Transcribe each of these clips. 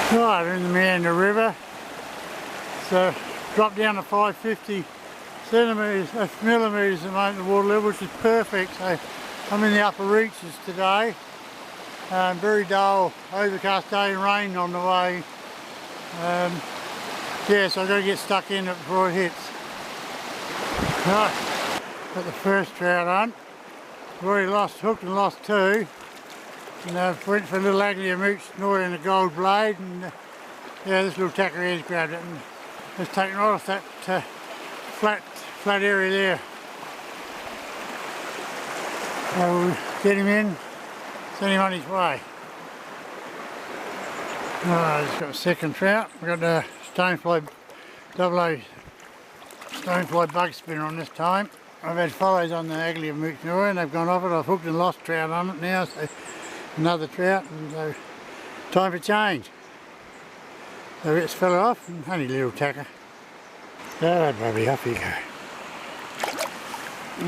Right, we're in the Meander River. So dropped down to 550 millimetres at the moment, the water level, which is perfect. So I'm in the upper reaches today. Very dull, overcast day and rain on the way. Yeah, so I've got to get stuck in it before it hits. Right, got the first trout on. I've already hooked and lost two. And I went for a little Adrian mooch and a gold blade, and yeah, this little tacker here's grabbed it and it's taken right off that flat area there. So we'll get him in, send him on his way. Alright, just got a second trout. We've got the stonefly, double O stonefly bug spinner on this time. I've had follows on the Adrian mooch and they've gone off it. I've hooked and lost trout on it now, so another trout, and so time for change. So it's fell off, and only a little tacker. Alright, baby, off you go.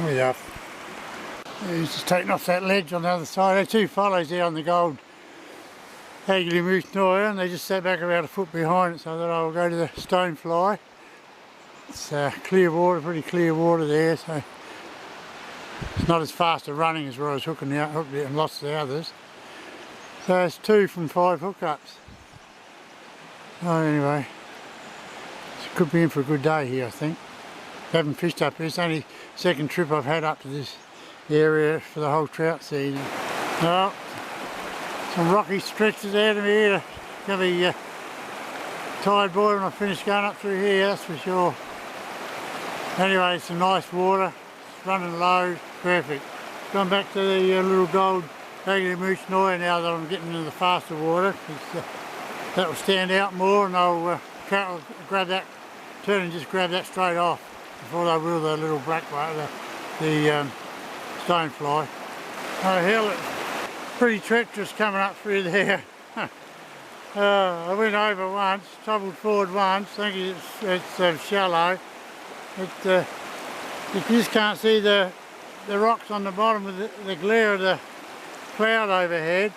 He's off. He's just taken off that ledge on the other side. There are two follows there on the gold Adrian mooch and they just sat back about a foot behind it, so that I'll go to the stonefly. It's clear water, pretty clear water there, so it's not as fast a running as where I was hooking it and lost the others. So it's 2 from 5 hookups. Oh, anyway, it could be in for a good day here, I think. Haven't fished up here. It's only second trip I've had up to this area for the whole trout season. Well, some rocky stretches out of here. Gonna be tired boy when I finish going up through here, that's for sure. Anyway, it's some nice water. It's running low, perfect. Gone back to the little gold Adrian mooch now that I'm getting into the faster water, because that will stand out more, and I'll grab that, turn and just grab that straight off before they will the little black one, the stonefly. Oh hell, it's pretty treacherous coming up through there. I went over once, troubled forward once, thinking it's shallow. You just can't see the rocks on the bottom with the glare of the cloud overhead.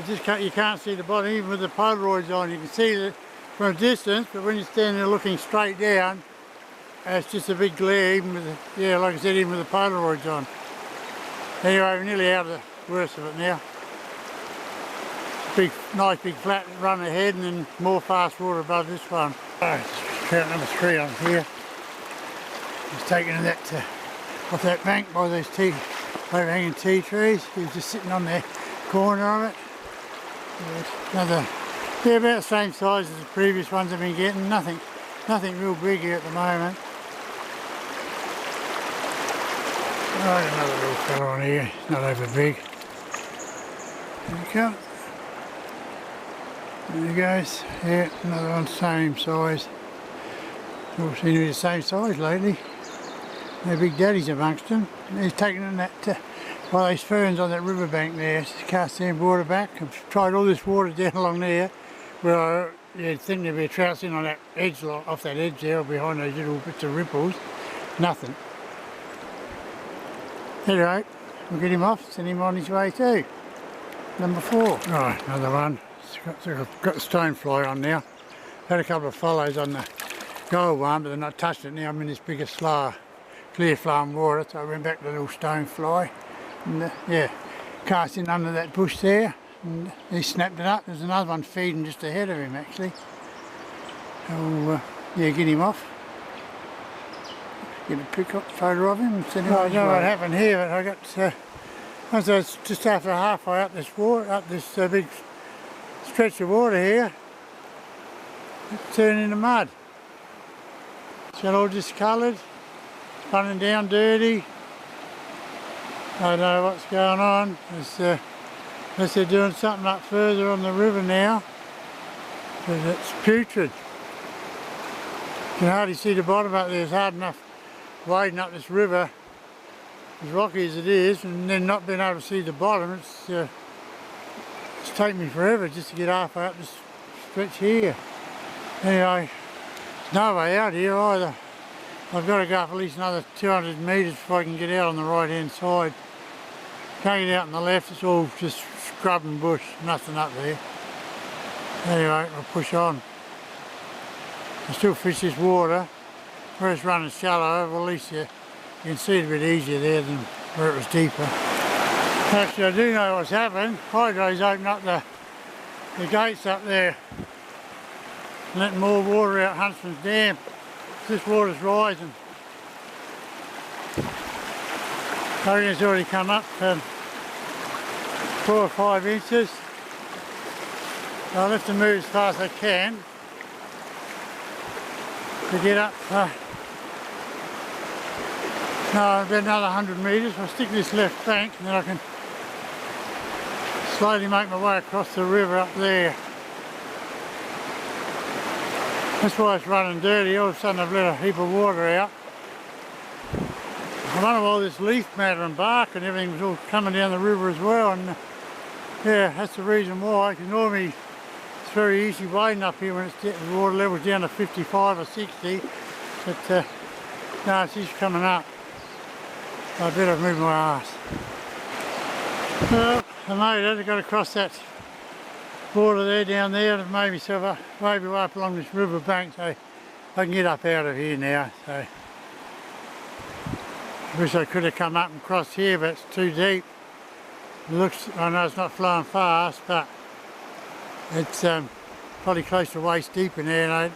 You can't see the bottom, even with the Polaroids on. You can see it from a distance, but when you're standing there looking straight down, it's just a big glare, even with the, yeah, like I said, even with the Polaroids on. Anyway, we're nearly out of the worst of it now. Nice big flat run ahead, and then more fast water above this one. Alright, trout number 3 on here. He's taken that off that bank by those overhanging tea trees. He's just sitting on the corner of it. Another, yeah, about the same size as the previous ones I've been getting. Nothing real big here at the moment. Right, another little fella on here. He's not over big. There he comes. There he goes. Yeah, another one same size. All seem to be the same size lately. No big daddies amongst them. He's taking in that one of those ferns on that riverbank there. Just casting water back. I've tried all this water down along there, where you'd think there'd be a trout sitting on that edge, off that edge there, or behind those little bits of ripples. Nothing. Anyway, we'll get him off, send him on his way too. Number 4. Right, another one. Got the stonefly on now. Had a couple of follows on the gold one, but they're not touched it now. I'm in this bigger slough, clear flowing water, so I went back to the little stonefly. And yeah, cast in under that bush there, and he snapped it up. There's another one feeding just ahead of him actually. So yeah, get him off. Get a photo of him and send him on his way. I don't know what happened here, but I got I was just after halfway up this water, up this big stretch of water here. It's turning into mud. It's got all discoloured, running down dirty. I don't know what's going on. Unless they're doing something up further on the river now. But it's putrid. You can hardly see the bottom up there. It's hard enough wading up this river, as rocky as it is, and then not being able to see the bottom. It's taken me forever just to get halfway up this stretch here. Anyway, there's no way out here either. I've got to go up at least another 200 metres before I can get out on the right hand side. Can't get out on the left, it's all just scrub and bush, nothing up there. Anyway, we'll push on. I still fish this water where it's running shallow, well, at least you can see it a bit easier there than where it was deeper. Actually, I do know what's happened. Hydro's opened up the gates up there, letting more water out Huntsman Dam. This water's rising. I reckon it's already come up 4 or 5 inches. I'll have to move as fast as I can to get up. No, about another 100 metres. I'll stick this left bank and then I can slowly make my way across the river up there. That's why it's running dirty. All of a sudden I've let a heap of water out. I wonder all this leaf matter and bark and everything was all coming down the river as well, and yeah, that's the reason why, because normally it's very easy wading up here when it's the water level's down to 55 or 60, but no, it's just coming up. I better move my arse. Well, I made it. I got across that water there down there and made myself way up along this river bank so I can get up out of here now. So I wish I could have come up and crossed here, but it's too deep. It looks, I know it's not flowing fast, but it's probably close to waist deep in there, and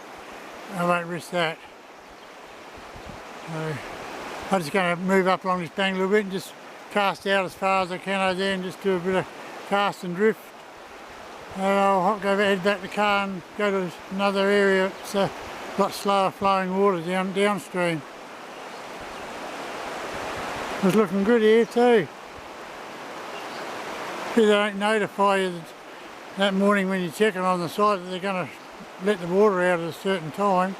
I won't risk that. So I'm just going to move up along this bank a little bit and just cast out as far as I can over there and just do a bit of cast and drift. And I'll head back to the car and go to another area. It's a lot slower flowing water downstream. It's looking good here too. They don't notify you that morning when you're checking on the site that they're going to let the water out at a certain time.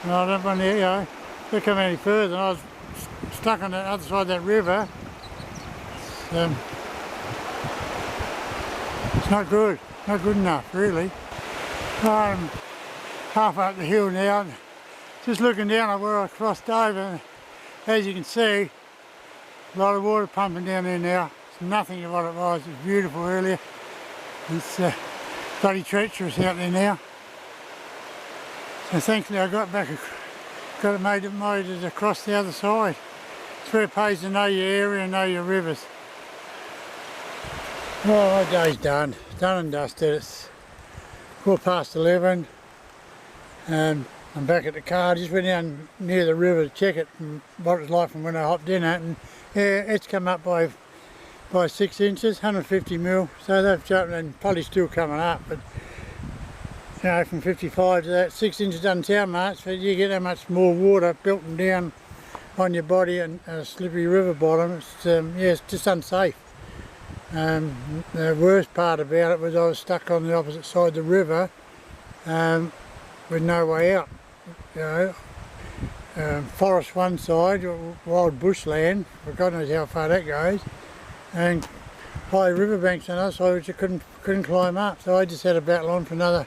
And I don't want to, you know, if they come any further, and I was stuck on the other side of that river. It's not good enough really. I'm half up the hill now, just looking down at where I crossed over. As you can see, a lot of water pumping down there now. It's nothing of what it was. It was beautiful earlier. It's bloody treacherous out there now. So thankfully I got it made it across the other side. It's where it pays to know your area and know your rivers. Well, my day's done and dusted. It's 11:15. I'm back at the car. I just went down near the river to check it and what it was like from when I hopped in it, and yeah, it's come up by 6 inches, 150 mil. So they've jumped and probably still coming up, but you know, from 55 to that, 6 inches doesn't sound much, but you get that much more water belting down on your body and a slippery river bottom. It's yeah, it's just unsafe. The worst part about it was I was stuck on the opposite side of the river with no way out. You know, forest one side, wild bushland, God knows how far that goes, and high riverbanks on the other side which I couldn't climb up. So I just had to battle on for another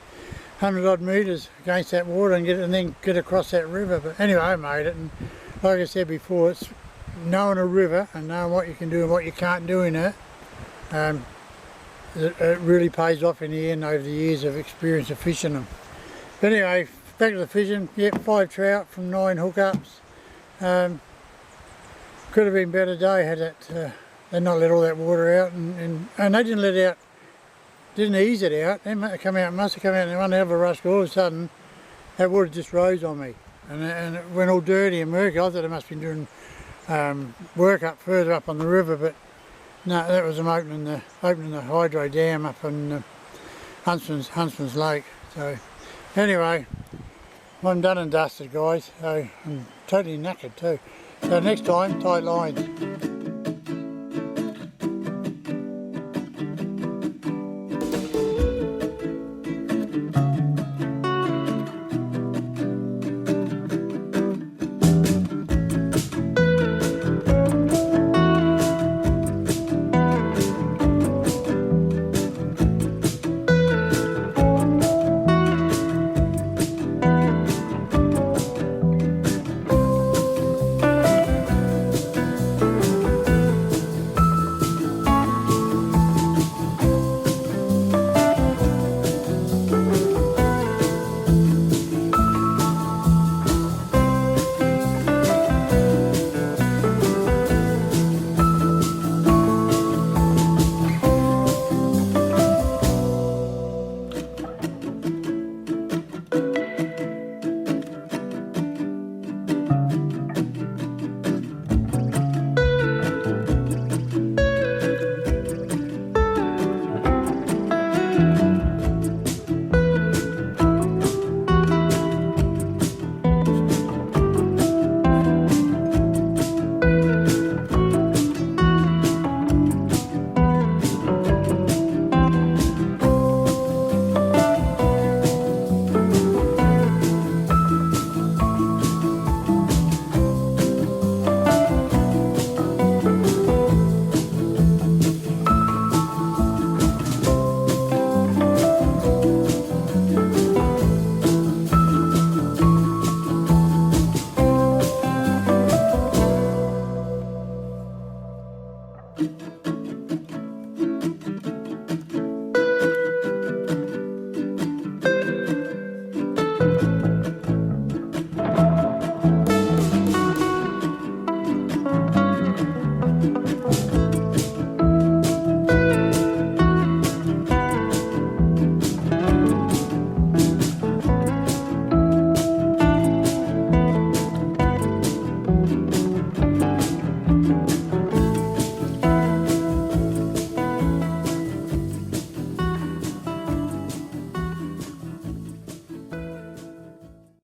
100 odd metres against that water and then get across that river. But anyway, I made it, and like I said before, it's knowing a river and knowing what you can do and what you can't do in it. It really pays off in the end over the years of experience of fishing them. But anyway, back to the fishing. Yep, 5 trout from 9 hookups. Could have been a better day had it they not let all that water out, and they didn't let it out, didn't ease it out. They must have come out and one have a rush. All of a sudden that water just rose on me, and it went all dirty and murky. I thought they must have been doing work up further up on the river, but no, that was them opening the hydro dam up on Huntsman's Lake. So anyway, I'm done and dusted, guys. So I'm totally knackered too. So next time, tight lines.